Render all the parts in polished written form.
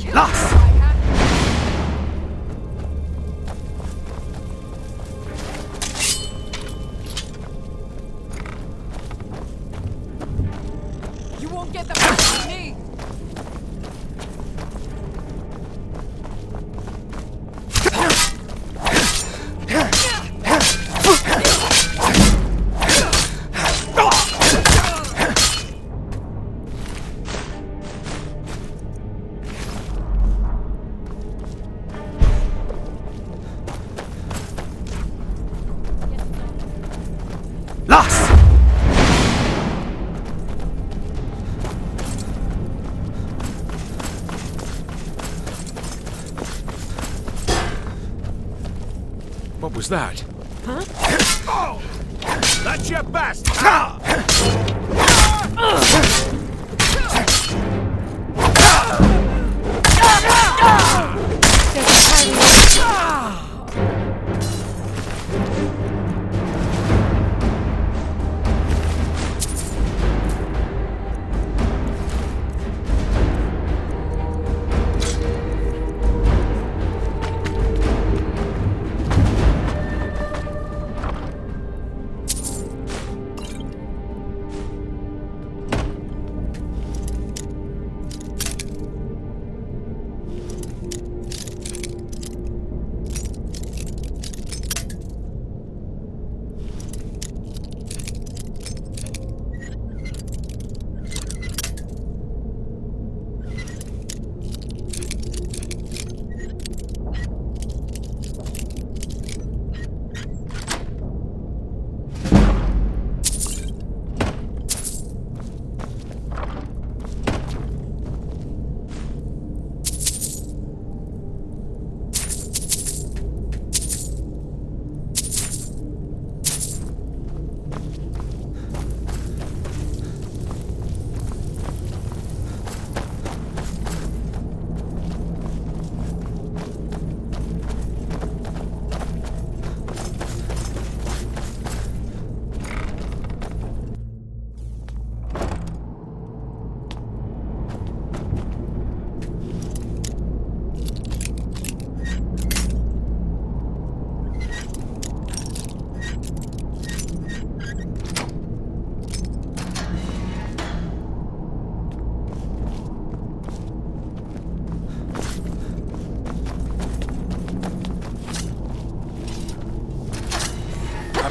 You won't get the best of me! What was that? Huh? Oh! That's your best!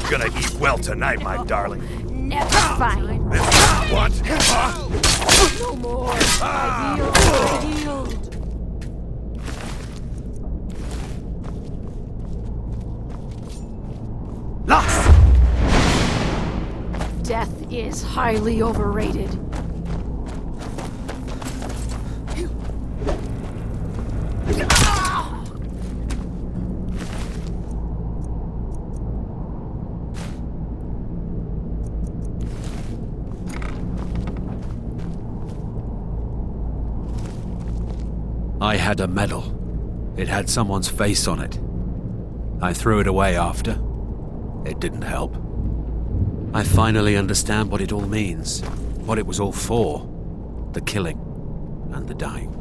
Gonna eat well tonight, my darling. Never fine. What? Huh? No more! I healed! Lost! Death is highly overrated. I had a medal. It had someone's face on it. I threw it away after. It didn't help. I finally understand what it all means, what it was all for. The killing and the dying.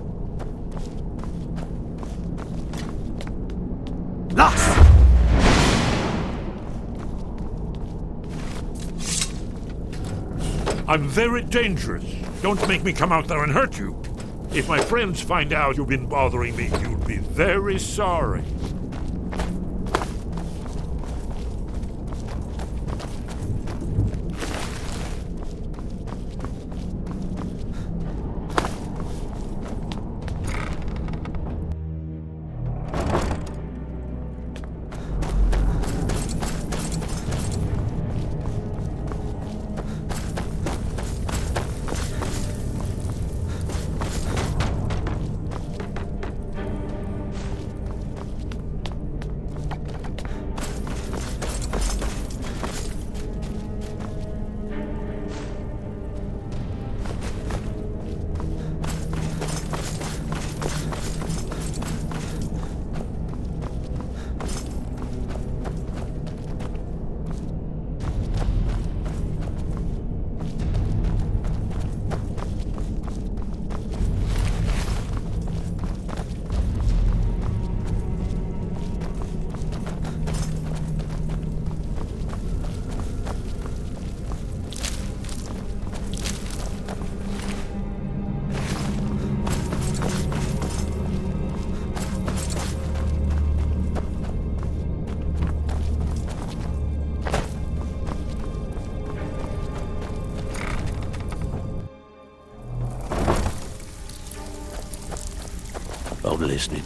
Lost! I'm very dangerous. Don't make me come out there and hurt you. If my friends find out you've been bothering me, you'll be very sorry. I'm listening.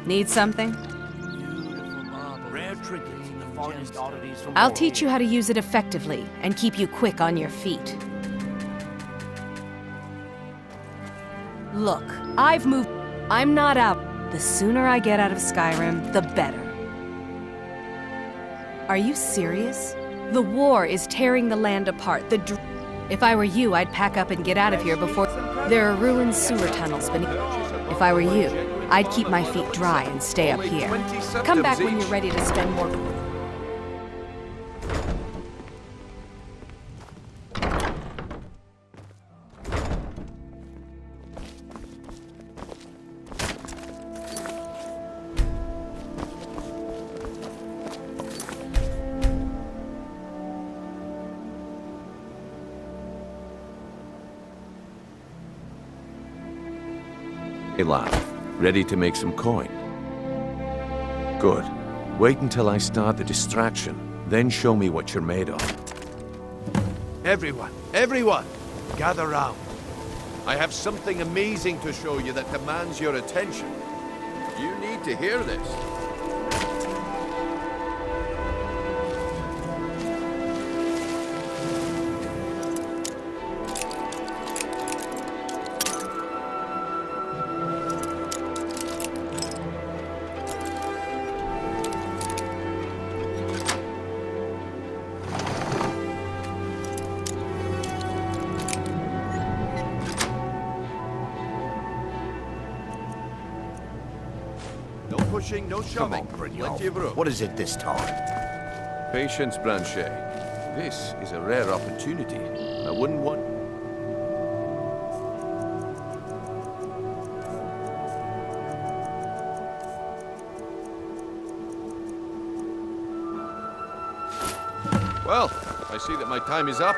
Need something? Rare trinkets and the finest oddities from I'll teach you how to use it effectively and keep you quick on your feet. Look, I've moved. I'm not out. The sooner I get out of Skyrim, the better. Are you serious? The war is tearing the land apart. If I were you, I'd pack up and get out of here before. There are ruined sewer tunnels beneath. If I were you, I'd keep my feet dry and stay up here. Come back when you're ready to spend more. Hey lad, ready to make some coin? Good. Wait until I start the distraction, then show me what you're made of. Everyone, gather round. I have something amazing to show you that demands your attention. You need to hear this. No pushing, no shoving. Plenty of room. What is it this time? Patience, Blanchet. This is a rare opportunity. I wouldn't want... Well, I see that my time is up.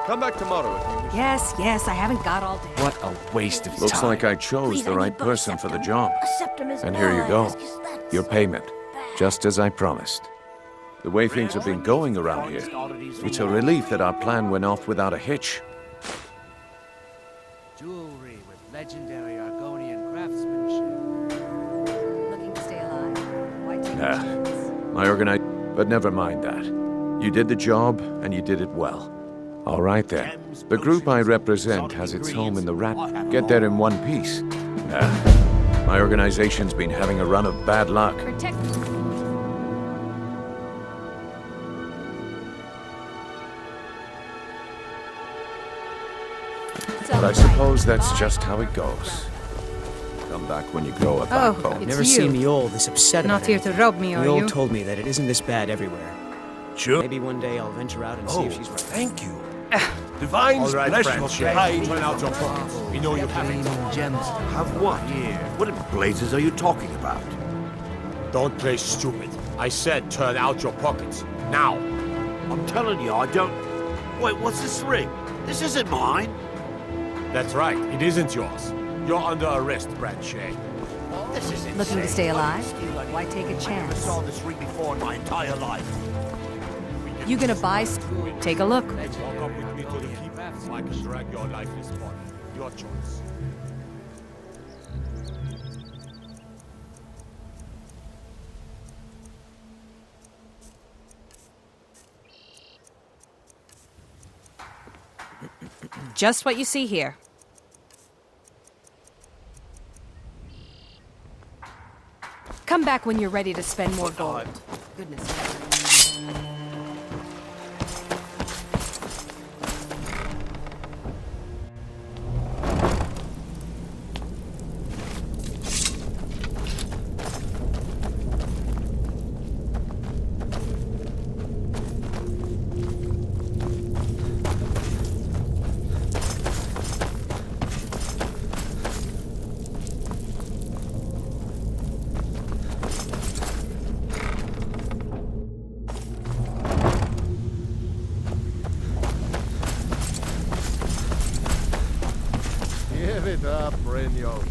Come back tomorrow if you wish. Yes, I haven't got all day. What a waste of time. Looks like I chose the right person for the job. And here you go. Your payment, just as I promised. The way things have been going around here, it's a relief that our plan went off without a hitch. Jewelry with legendary Argonian craftsmanship. Looking to stay alive? Why take Nah. a chance? My But never mind that. You did the job, and you did it well. All right then. The group I represent has its home in the rat. Get there in one piece. My organization's been having a run of bad luck. Protect. But I suppose that's just how it goes. Come back when you grow a backbone. It's Never you. seen me all this upset Not about here to anything. rob me, are The old you? told me that it isn't this bad everywhere. Sure. Maybe one day I'll venture out and see if she's right. Thank you. Divine's bless your case. Turn out your pockets. We know you have it. Gems. Have what? What in blazes are you talking about? Don't play stupid. I said turn out your pockets. Now. I'm telling you, I don't... Wait, what's this ring? This isn't mine. That's right. It isn't yours. You're under arrest, Brad Shea. This is insane. Looking to stay alive? Why take a I never chance? saw this ring before in my entire life. You gonna buy? Take a look. Walk up with me to the keep. I can drag your lifeless body. Your choice. Just what you see here. Come back when you're ready to spend more gold. Goodness. Give it up, Brynjo.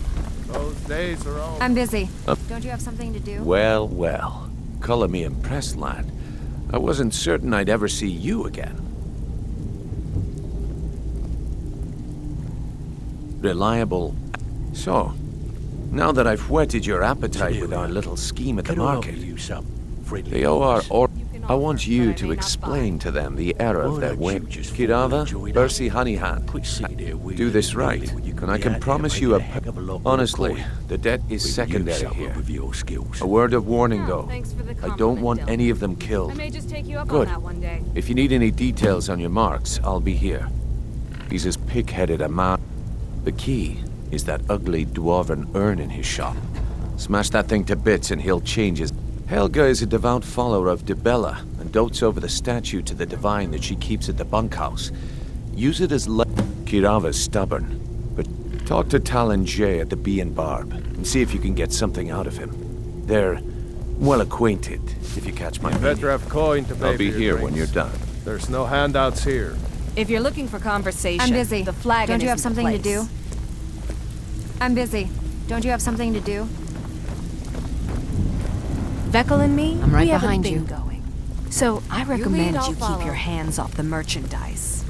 Those days are over. I'm busy. Don't you have something to do? Well, well. Color me impressed, lad. I wasn't certain I'd ever see you again. Reliable. So, now that I've whetted your appetite with our little scheme at the market, they owe our I want you to explain to them the error of their way. Kirava, Bersi Hanihan. Do this right, and I can promise you honestly, the debt is secondary here. A word of warning, though. Thanks for the I don't want compliment, any of them I killed. may just take you up Good. on that one day. If you need any details on your marks, I'll be here. He's as pig-headed a man. The key is that ugly dwarven urn in his shop. Smash that thing to bits and he'll change his... Helga is a devout follower of Dibella and dotes over the statue to the divine that she keeps at the bunkhouse. Use it as Kirava's stubborn, but talk to Talon Jay at the Bee and Barb and see if you can get something out of him. They're well acquainted, if you catch my meaning. Better have coin to pay I'll be for your here when you're drinks. done. There's no handouts here. If you're looking for conversation, I'm busy. The flagon Don't you have isn't the something to place. do? I'm busy. Don't you have something to do? Vekel and me, I'm right we have behind a thing you. going. So I recommend I'll you follow. keep your hands off the merchandise.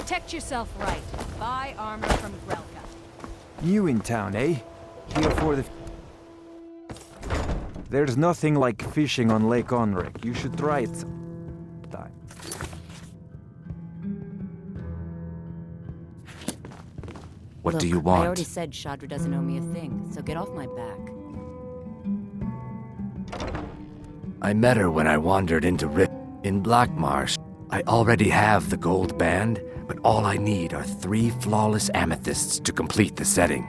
Protect yourself right. Buy armor from Grelka. New in town, eh? Here for the... There's nothing like fishing on Lake Onric. You should try it sometime. What do you I want? already said Shadra doesn't owe me a thing, so get off my back. I met her when I wandered into in Blackmarsh. I already have the gold band, but all I need are 3 flawless amethysts to complete the setting.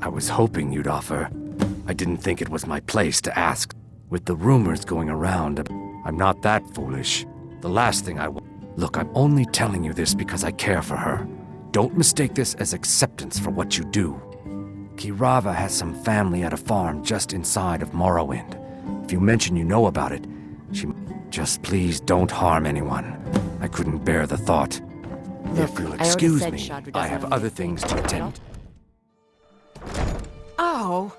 I was hoping you'd offer. I didn't think it was my place to ask. With the rumors going around, I'm not that foolish. The last thing I want... Look, I'm only telling you this because I care for her. Don't mistake this as acceptance for what you do. Kirava has some family at a farm just inside of Morrowind. If you mention you know about it, she... Just please don't harm anyone. I couldn't bear the thought. Look, If you'll I already excuse said me, Shadra I doesn't have owe me other a thing, things so to get attend. off- Oh.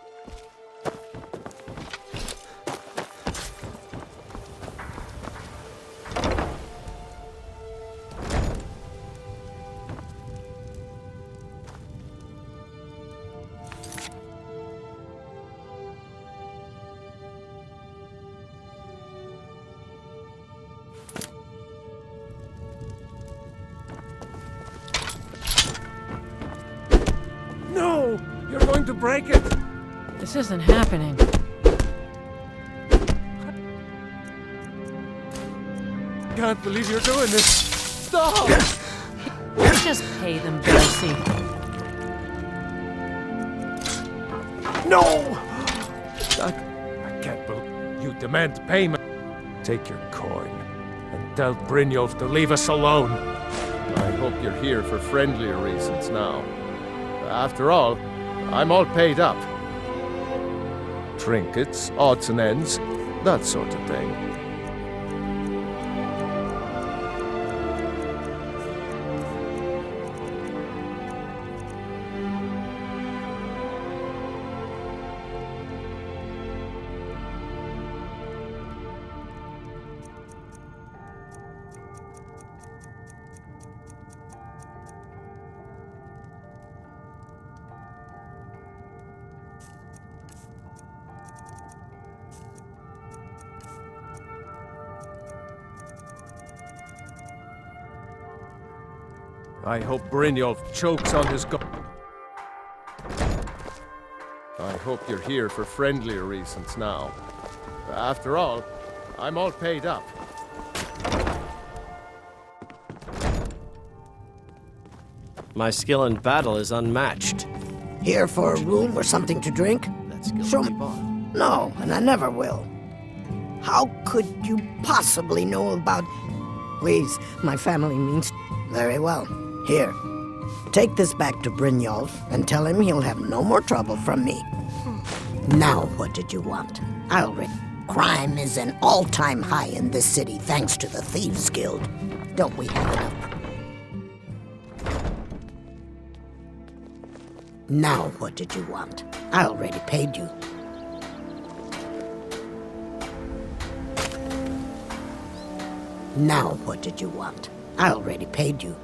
No! You're going to break it! This isn't happening. Can't believe you're doing this! Stop! Just pay them, Darcy. No! I can't believe you demand payment. Take your coin and tell Brynjolf to leave us alone. I hope you're here for friendlier reasons now. After all, I'm all paid up. Trinkets, odds and ends, that sort of thing. I hope Brynjolf chokes on his I hope you're here for friendlier reasons now. After all, I'm all paid up. My skill in battle is unmatched. Here for a room or something to drink? That skill Show can me. be bought. No, and I never will. How could you possibly know about... Please, my family means... Very well. Here. Take this back to Brynjolf and tell him he'll have no more trouble from me. Now, what did you want? I'll read. Crime is an all-time high in this city thanks to the Thieves Guild. Don't we have enough? Now, what did you want? I already paid you. Now, what did you want? I already paid you.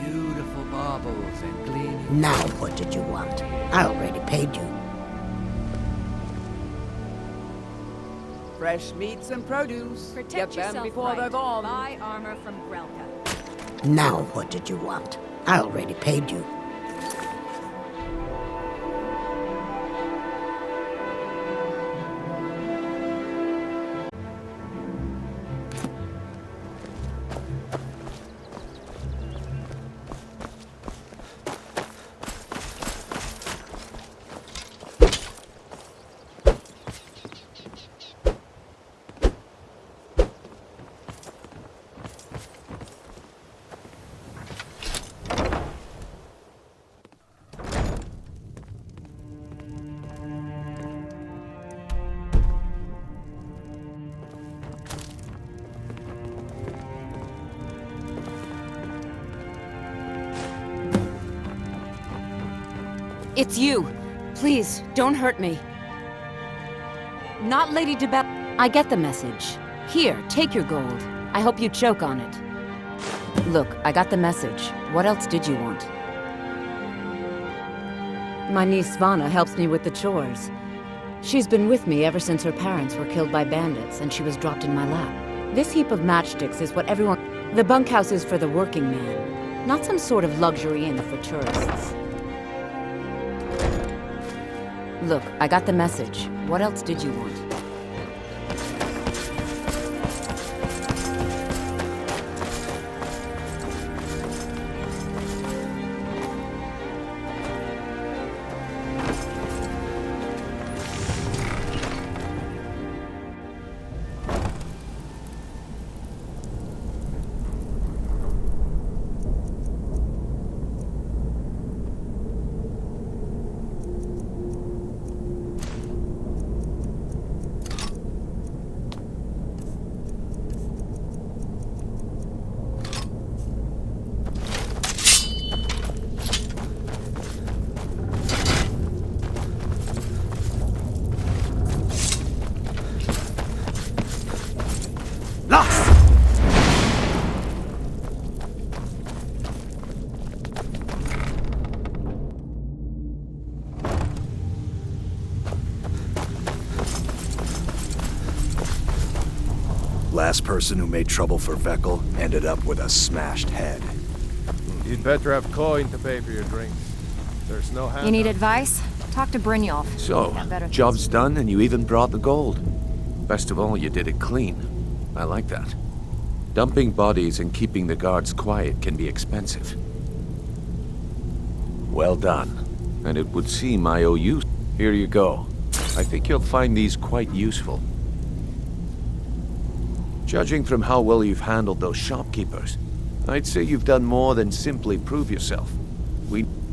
Beautiful baubles and gleaming... Now, what did you want? I already paid you. Fresh meats and produce. Protect Get them yourself before right. they're gone. Buy armor from Grelka. Now, what did you want? I already paid you. It's you. Please, don't hurt me. Not Lady Debel. I get the message. Here, take your gold. I hope you choke on it. Look, I got the message. What else did you want? My niece Svana helps me with the chores. She's been with me ever since her parents were killed by bandits, and she was dropped in my lap. This heap of matchsticks is what everyone... The bunkhouse is for the working man, not some sort of luxury inn for tourists. Look, I got the message. What else did you want? Last person who made trouble for Veckel ended up with a smashed head. You'd better have coin to pay for your drinks. There's no hand. You need advice? Talk to Brynjolf. So, job's done and you even brought the gold. Best of all, you did it clean. I like that. Dumping bodies and keeping the guards quiet can be expensive. Well done. And it would seem I owe you. Here you go. I think you'll find these quite useful. Judging from how well you've handled those shopkeepers, I'd say you've done more than simply prove yourself.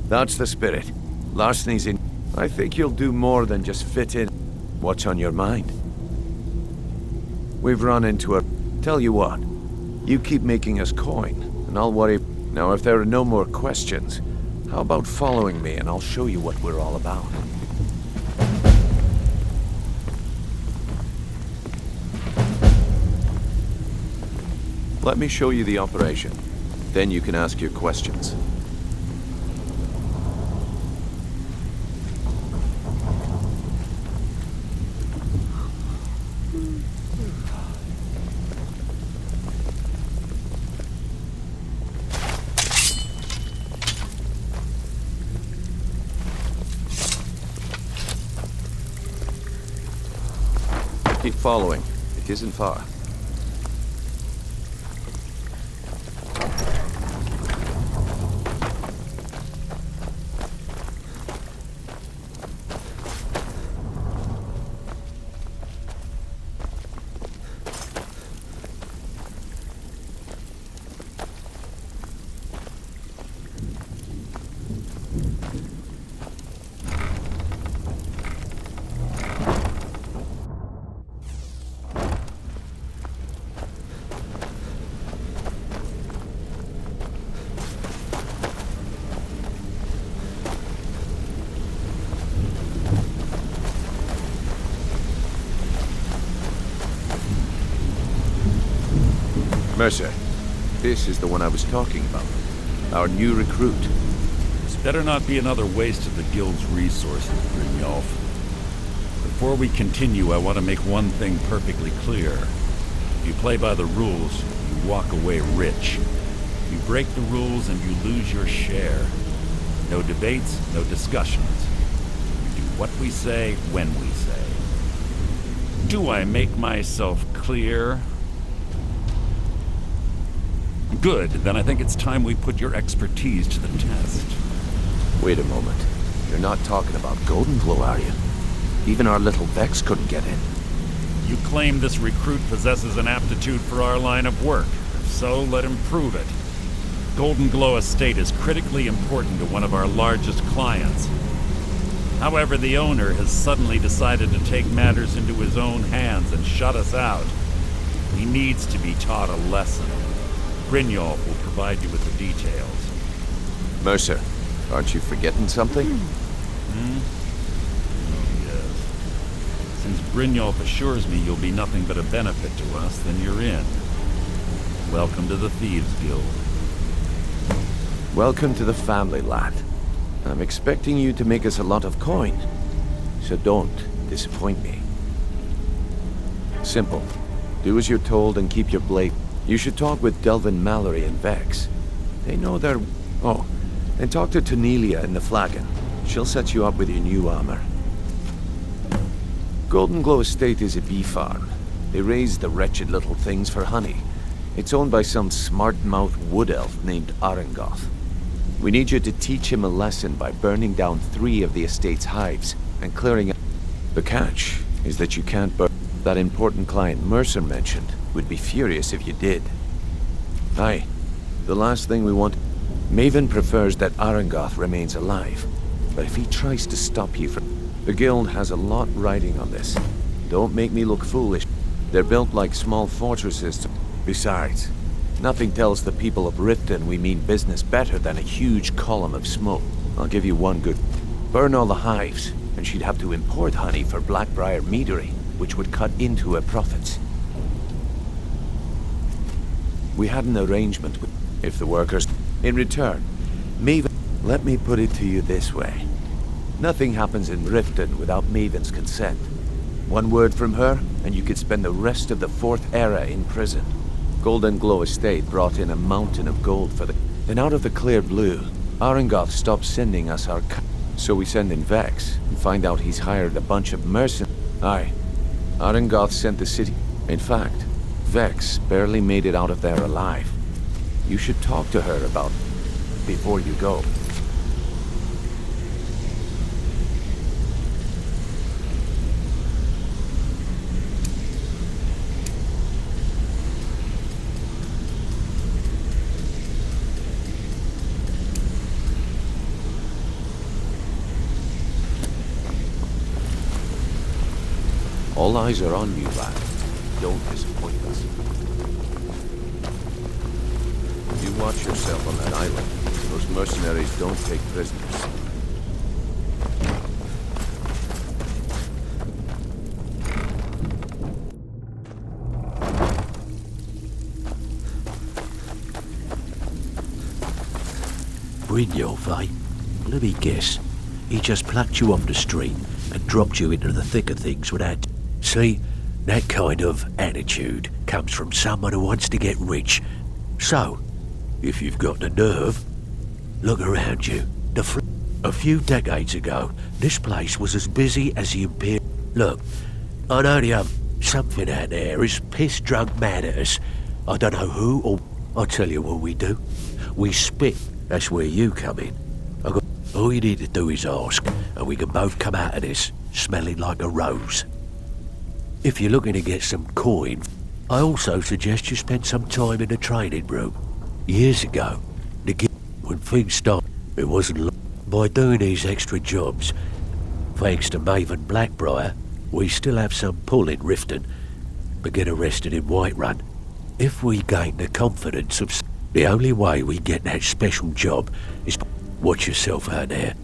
That's the spirit. Larceny's in. I think you'll do more than just fit in. What's on your mind? We've run into a... Tell you what, you keep making us coin, and I'll worry... Now, if there are no more questions, how about following me and I'll show you what we're all about. Let me show you the operation. Then you can ask your questions. Keep following. It isn't far. Mercer, this is the one I was talking about. Our new recruit. This better not be another waste of the Guild's resources, Brynjolf. Before we continue, I want to make one thing perfectly clear. If you play by the rules, you walk away rich. You break the rules and you lose your share. No debates, no discussions. We do what we say, when we say. Do I make myself clear? Good, then I think it's time we put your expertise to the test. Wait a moment. You're not talking about Golden Glow, are you? Even our little Vex couldn't get in. You claim this recruit possesses an aptitude for our line of work. If so, let him prove it. Golden Glow Estate is critically important to one of our largest clients. However, the owner has suddenly decided to take matters into his own hands and shut us out. He needs to be taught a lesson. Brynjolf will provide you with the details. Mercer, aren't you forgetting something? Oh, yes. Since Brynjolf assures me you'll be nothing but a benefit to us, then you're in. Welcome to the Thieves Guild. Welcome to the family, lad. I'm expecting you to make us a lot of coin, so don't disappoint me. Simple. Do as you're told and keep your blade. You should talk with Delvin Mallory and Vex. They know their... Oh, and talk to Tanelia in the Flagon. She'll set you up with your new armor. Golden Glow Estate is a bee farm. They raise the wretched little things for honey. It's owned by some smart-mouthed wood elf named Arengoth. We need you to teach him a lesson by burning down 3 of the estate's hives and clearing up. The catch is that you can't burn. That important client Mercer mentioned would be furious if you did. Aye, the last thing we want... Maven prefers that Arengoth remains alive, but if he tries to stop you from... The guild has a lot riding on this. Don't make me look foolish. They're built like small fortresses. Besides, nothing tells the people of Riften we mean business better than a huge column of smoke. I'll give you one good... Burn all the hives, and she'd have to import honey for Blackbriar Meadery, which would cut into her profits. We had an arrangement with... If the workers... In return, Maven... Let me put it to you this way. Nothing happens in Riften without Maven's consent. One word from her, and you could spend the rest of the 4th era in prison. Golden Glow Estate brought in a mountain of gold for the... Then out of the clear blue, Arengoth stopped sending us our... So we send in Vex, and find out he's hired a bunch of mercenaries. Aye. Arengoth sent the city... In fact, Vex barely made it out of there alive. You should talk to her about it before you go. All eyes are on you, lad. Don't disappoint us. You watch yourself on that island. Those mercenaries don't take prisoners. Brynjolf, eh? Let me guess. He just plucked you off the street and dropped you into the thick of things without... See, that kind of attitude comes from someone who wants to get rich. So, if you've got the nerve, look around you. A few decades ago, this place was as busy as the Imperial... Look, I know the something out there is piss-drunk mad at us. I don't know who or... I'll tell you what we do. We spit. That's where you come in. All you need to do is ask, and we can both come out of this smelling like a rose. If you're looking to get some coin, I also suggest you spend some time in the training room. Years ago, when things started, it wasn't long. By doing these extra jobs, thanks to Maven Blackbriar, we still have some pull in Riften, but get arrested in Whiterun. If we gain the confidence of... The only way we get that special job is... Watch yourself out there.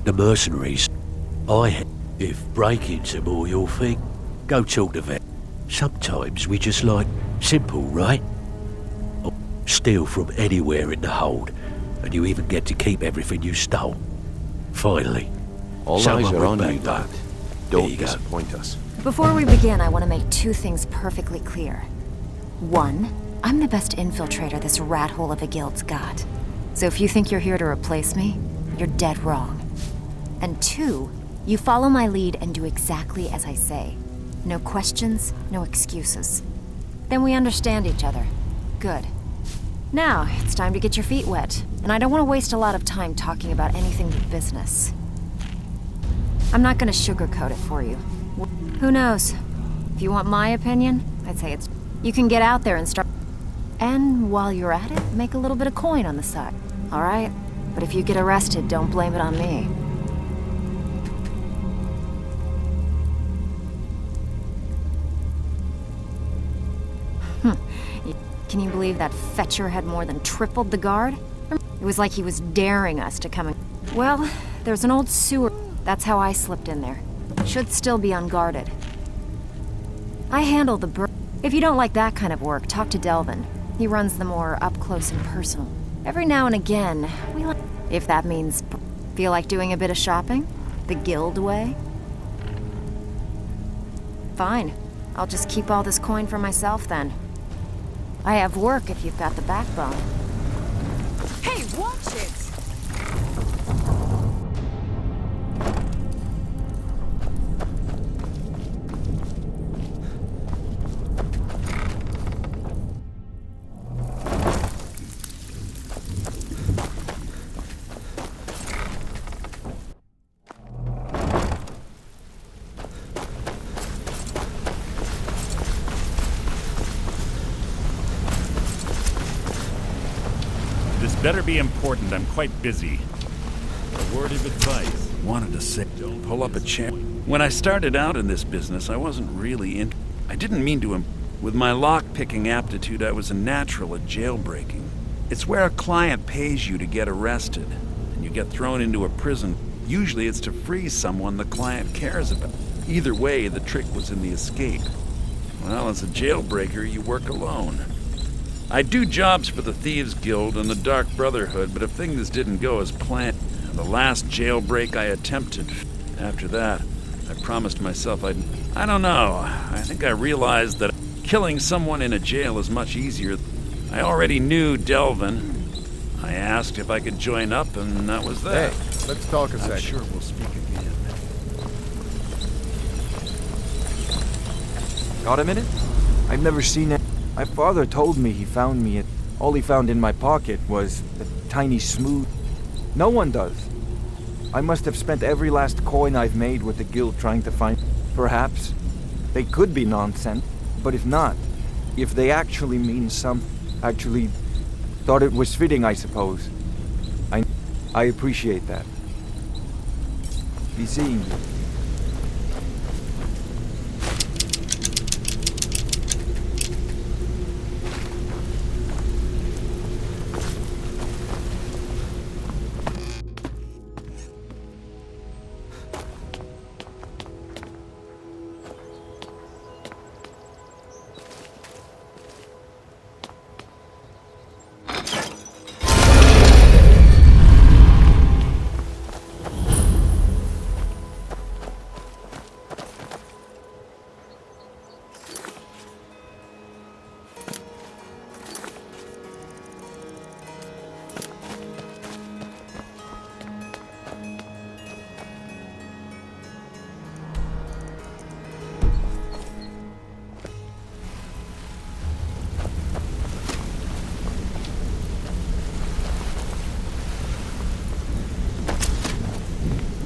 The mercenaries. If break-ins are more your thing, go talk to them. Sometimes we just like simple, right? Or steal from anywhere in the hold, and you even get to keep everything you stole. Finally, all eyes are on you, lad. Don't disappoint us. Before we begin, I want to make 2 things perfectly clear. 1, I'm the best infiltrator this rat hole of a guild's got. So if you think you're here to replace me, you're dead wrong. And 2, you follow my lead and do exactly as I say. No questions, no excuses. Then we understand each other. Good. Now, it's time to get your feet wet, and I don't want to waste a lot of time talking about anything but business. I'm not going to sugarcoat it for you. Who knows? If you want my opinion, I'd say it's... You can get out there and start... And while you're at it, make a little bit of coin on the side. All right? But if you get arrested, don't blame it on me. Can you believe that fetcher had more than tripled the guard? It was like he was daring us to come in. Well, there's an old sewer. That's how I slipped in there. Should still be unguarded. I handle the If you don't like that kind of work, talk to Delvin. He runs the more up-close and personal. Every now and again, we like... If that means... Feel like doing a bit of shopping? The guild way? Fine. I'll just keep all this coin for myself then. I have work if you've got the backbone. Hey, watch it! Better be important. I'm quite busy. A word of advice. Wanted to say, don't pull up a chair. When I started out in this business, I wasn't really I didn't mean to With my lock-picking aptitude, I was a natural at jailbreaking. It's where a client pays you to get arrested, and you get thrown into a prison. Usually it's to free someone the client cares about. Either way, the trick was in the escape. Well, as a jailbreaker, you work alone. I do jobs for the Thieves Guild and the Dark Brotherhood, but if things didn't go as planned, the last jailbreak I attempted, after that, I promised myself I don't know. I think I realized that killing someone in a jail is much easier. I already knew Delvin. I asked if I could join up, and that was that. Hey, let's talk a second. I'm sure we'll speak again. Got a minute? I've never seen it. My father told me he found me. All he found in my pocket was a tiny smooth. No one does. I must have spent every last coin I've made with the guild trying to find... Perhaps. They could be nonsense. But if not, if they actually mean actually thought it was fitting, I suppose. I appreciate that. Be seeing you.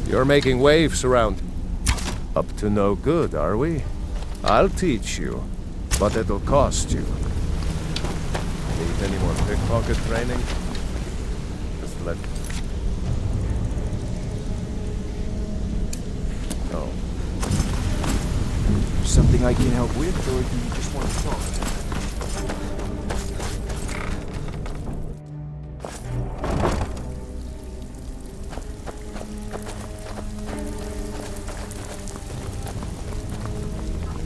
You're making waves around. Up to no good, are we? I'll teach you, but it'll cost you. Need any more pickpocket training? Just let... No. Something I can help with, or do you just want to talk?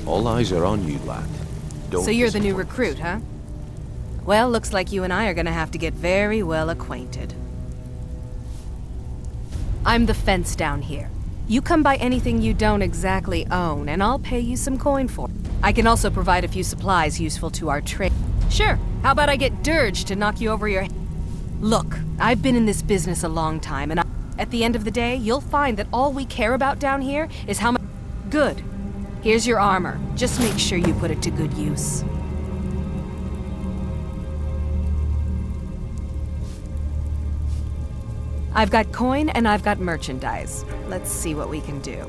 All eyes are on you, lad. So you're the new recruit, huh? Well, looks like you and I are gonna have to get very well acquainted. I'm the fence down here. You come by anything you don't exactly own, and I'll pay you some coin for it. I can also provide a few supplies useful to our trade. Sure, how about I get Dirge to knock you over your head? Look, I've been in this business a long time, and at the end of the day, you'll find that all we care about down here is how much... Good. Here's your armor. Just make sure you put it to good use. I've got coin and I've got merchandise. Let's see what we can do.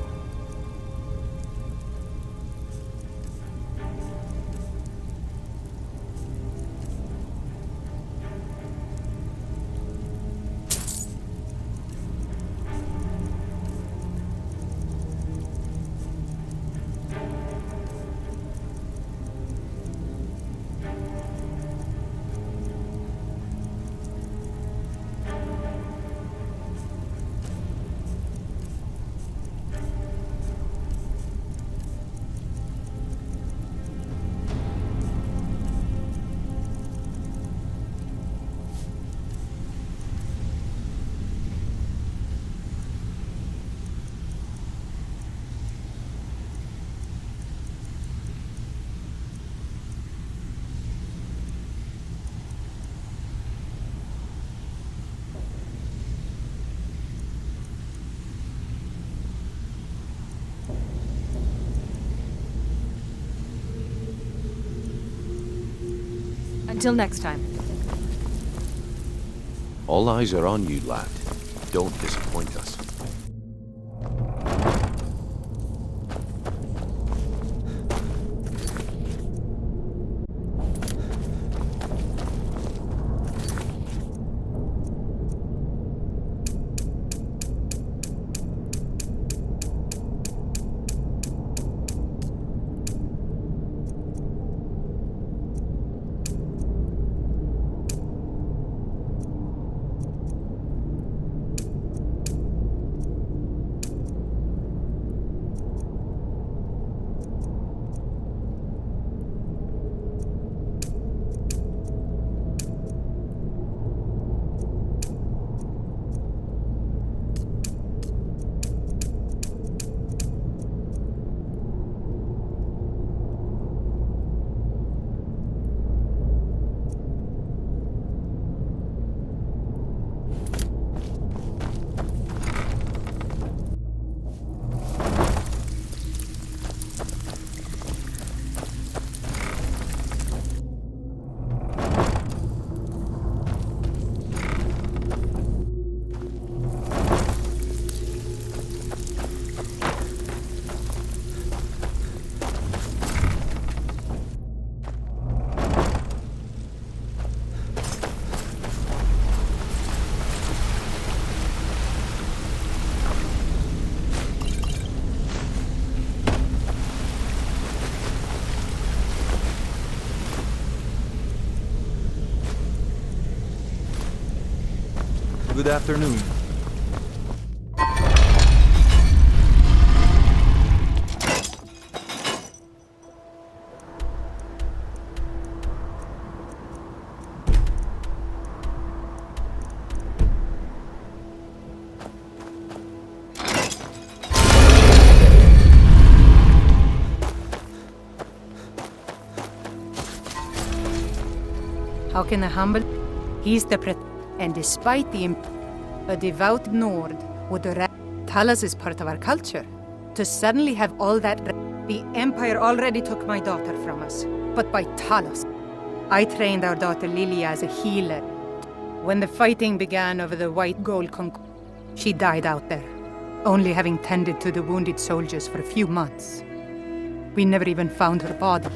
Till next time. All eyes are on you, lad. Don't disappoint us. Good afternoon. How can the humble? He's the and despite a devout Nord would Talos is part of our culture. To suddenly have all that, the Empire already took my daughter from us, but by Talos. I trained our daughter Lilia as a healer. When the fighting began over the White Gold she died out there, only having tended to the wounded soldiers for a few months. We never even found her body.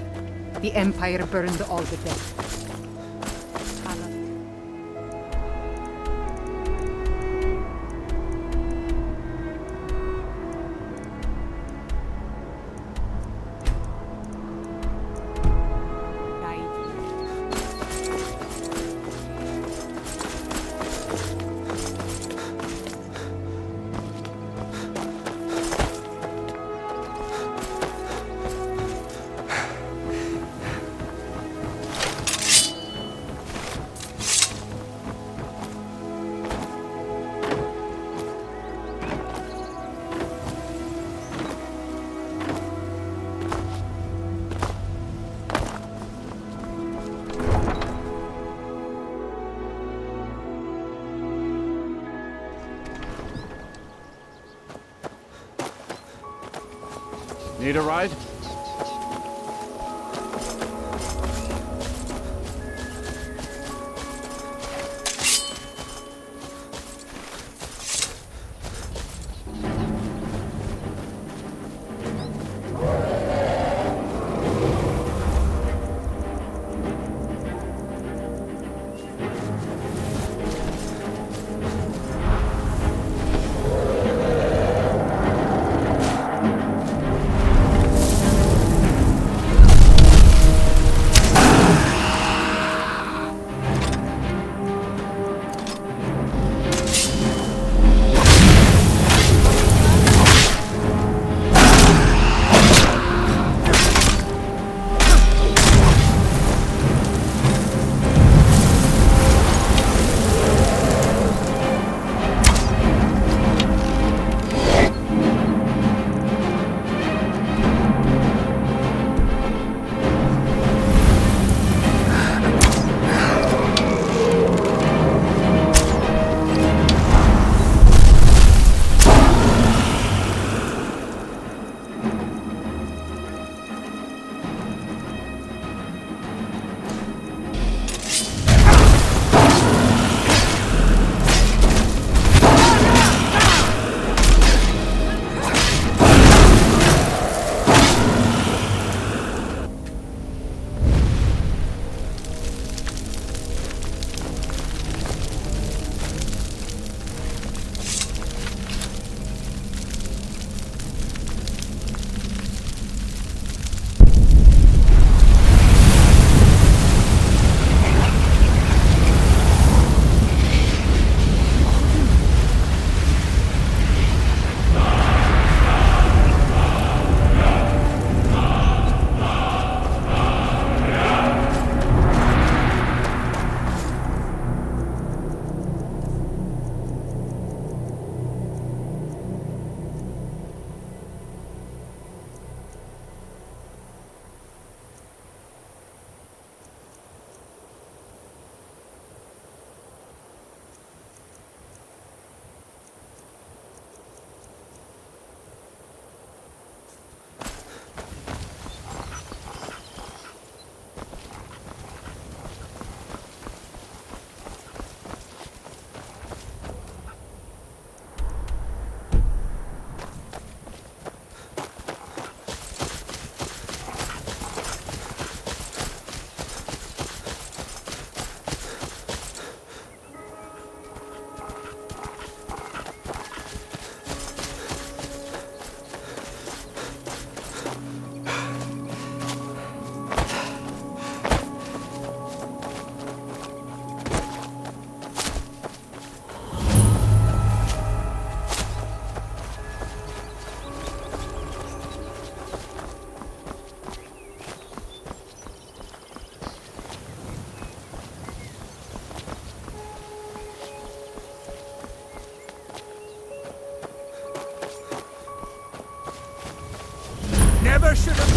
The Empire burned all the dead. Need a ride? never should have...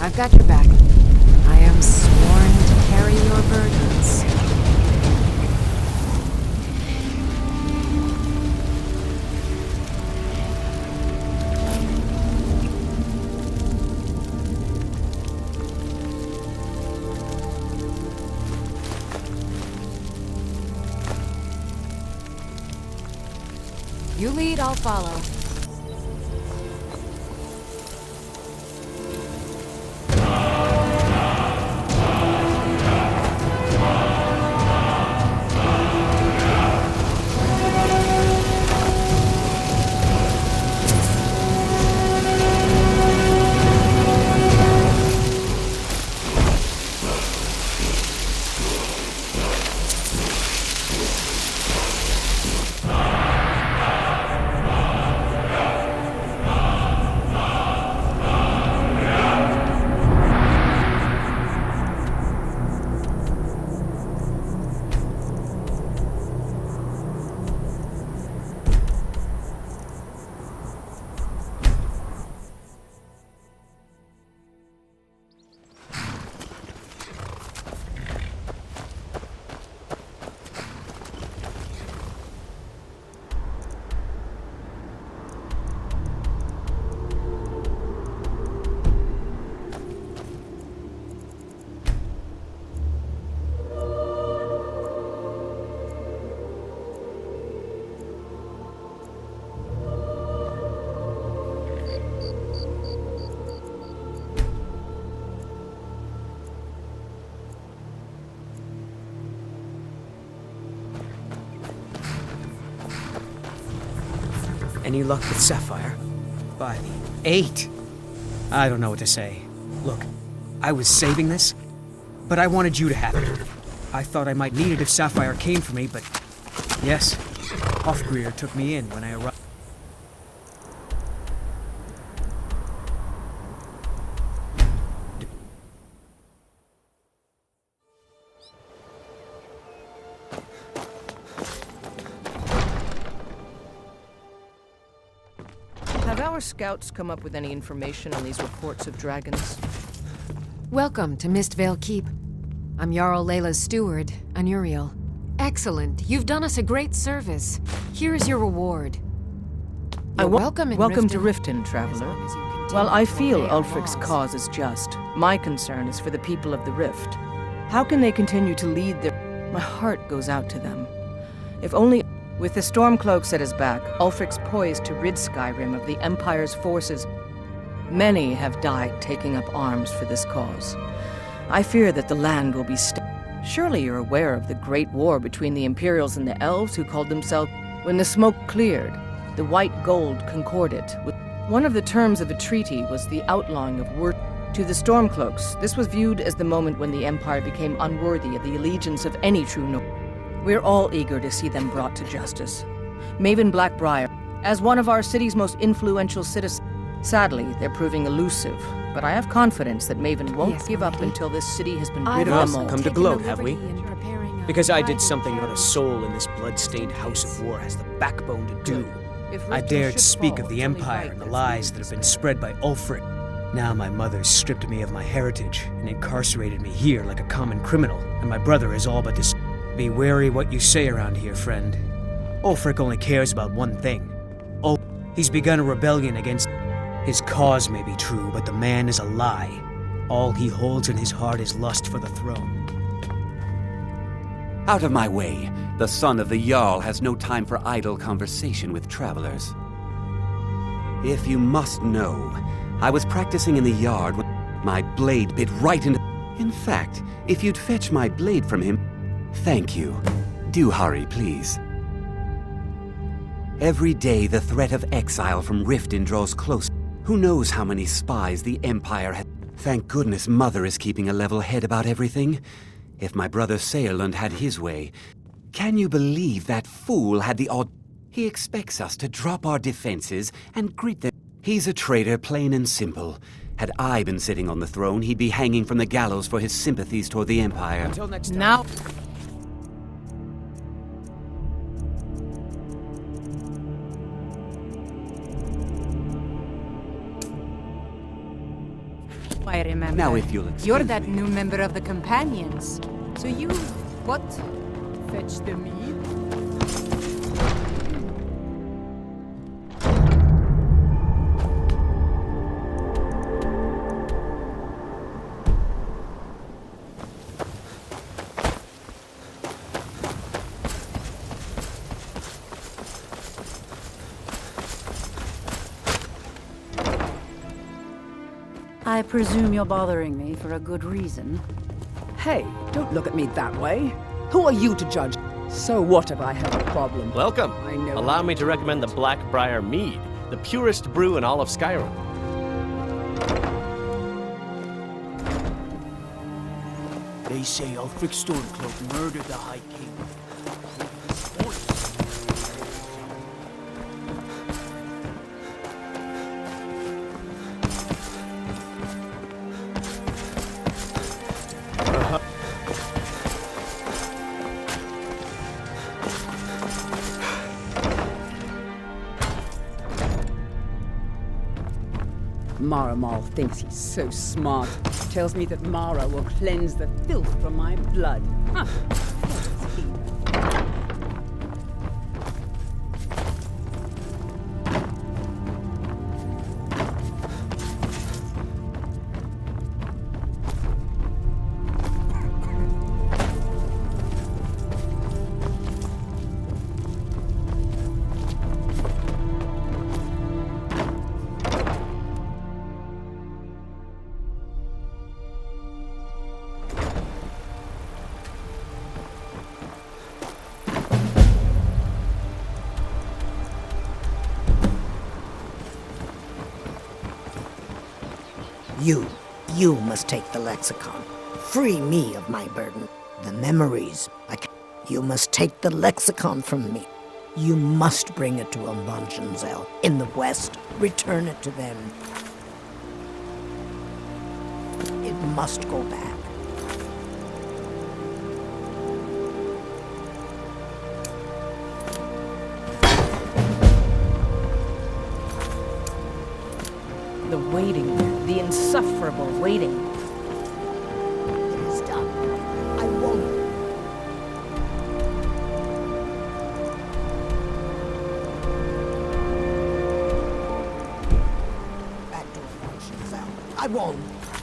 I've got your back. I am sworn to carry your burdens. You lead, I'll follow. Any luck with Sapphire? 5, 8. I don't know what to say. Look, I was saving this, but I wanted you to have it. I thought I might need it if Sapphire came for me, but yes, Hofgrir took me in when I arrived. Have our scouts come up with any information on these reports of dragons? Welcome to Mistvale Keep. I'm Jarl Layla's steward, Anuriel. Excellent. You've done us a great service. Here is your reward. Welcome to Riften, traveler. While I feel Ulfric's cause is just, my concern is for the people of the Rift. How can they continue to lead their... My heart goes out to them. If only... With the Stormcloaks at his back, Ulfric's poised to rid Skyrim of the Empire's forces. Many have died taking up arms for this cause. I fear that the land will be Surely you're aware of the Great War between the Imperials and the Elves who called themselves... When the smoke cleared, the White Gold concorded. One of the terms of the treaty was the outlawing of work. To the Stormcloaks, this was viewed as the moment when the Empire became unworthy of the allegiance of any true noble. We're all eager to see them brought to justice. Maven Blackbriar, as one of our city's most influential citizens, sadly, they're proving elusive, but I have confidence that Maven won't give up until this city has been rid of them all. Come to gloat, have we? Because I did something not a soul in this blood-stained house of war has the backbone to do. I dared speak of the Empire and the lies that have been spread by Ulfric. Now my mother's stripped me of my heritage and incarcerated me here like a common criminal, and my brother is all but this. Be wary what you say around here, friend. Ulfric only cares about one thing. He's begun a rebellion against... His cause may be true, but the man is a lie. All he holds in his heart is lust for the throne. Out of my way. The son of the Jarl has no time for idle conversation with travelers. If you must know, I was practicing in the yard when my blade bit right into... In fact, if you'd fetch my blade from him... Thank you. Do hurry, please. Every day the threat of exile from Riften draws close. Who knows how many spies the Empire has... Thank goodness Mother is keeping a level head about everything. If my brother Saerlund had his way... Can you believe that fool had the odd... He expects us to drop our defenses and greet them. He's a traitor, plain and simple. Had I been sitting on the throne, he'd be hanging from the gallows for his sympathies toward the Empire. Until next time. Now... I remember. Now if you'll excuse You're that new member of the Companions. So you... what? Fetch the mead? I presume you're bothering me for a good reason. Hey, don't look at me that way. Who are you to judge? So what if I have a problem? Welcome. I know. Allow me to recommend the Blackbriar Mead, the purest brew in all of Skyrim. They say Ulfric Stormcloak murdered the High King. Maramal thinks he's so smart. Tells me that Mara will cleanse the filth from my blood. Huh. You must take the lexicon. Free me of my burden. The memories. You must take the lexicon from me. You must bring it to Ambanjanzel in the west. Return it to them. It must go back. The waiting, the insufferable waiting. It is done. I won't. Back to Ambanjanzel. I won't.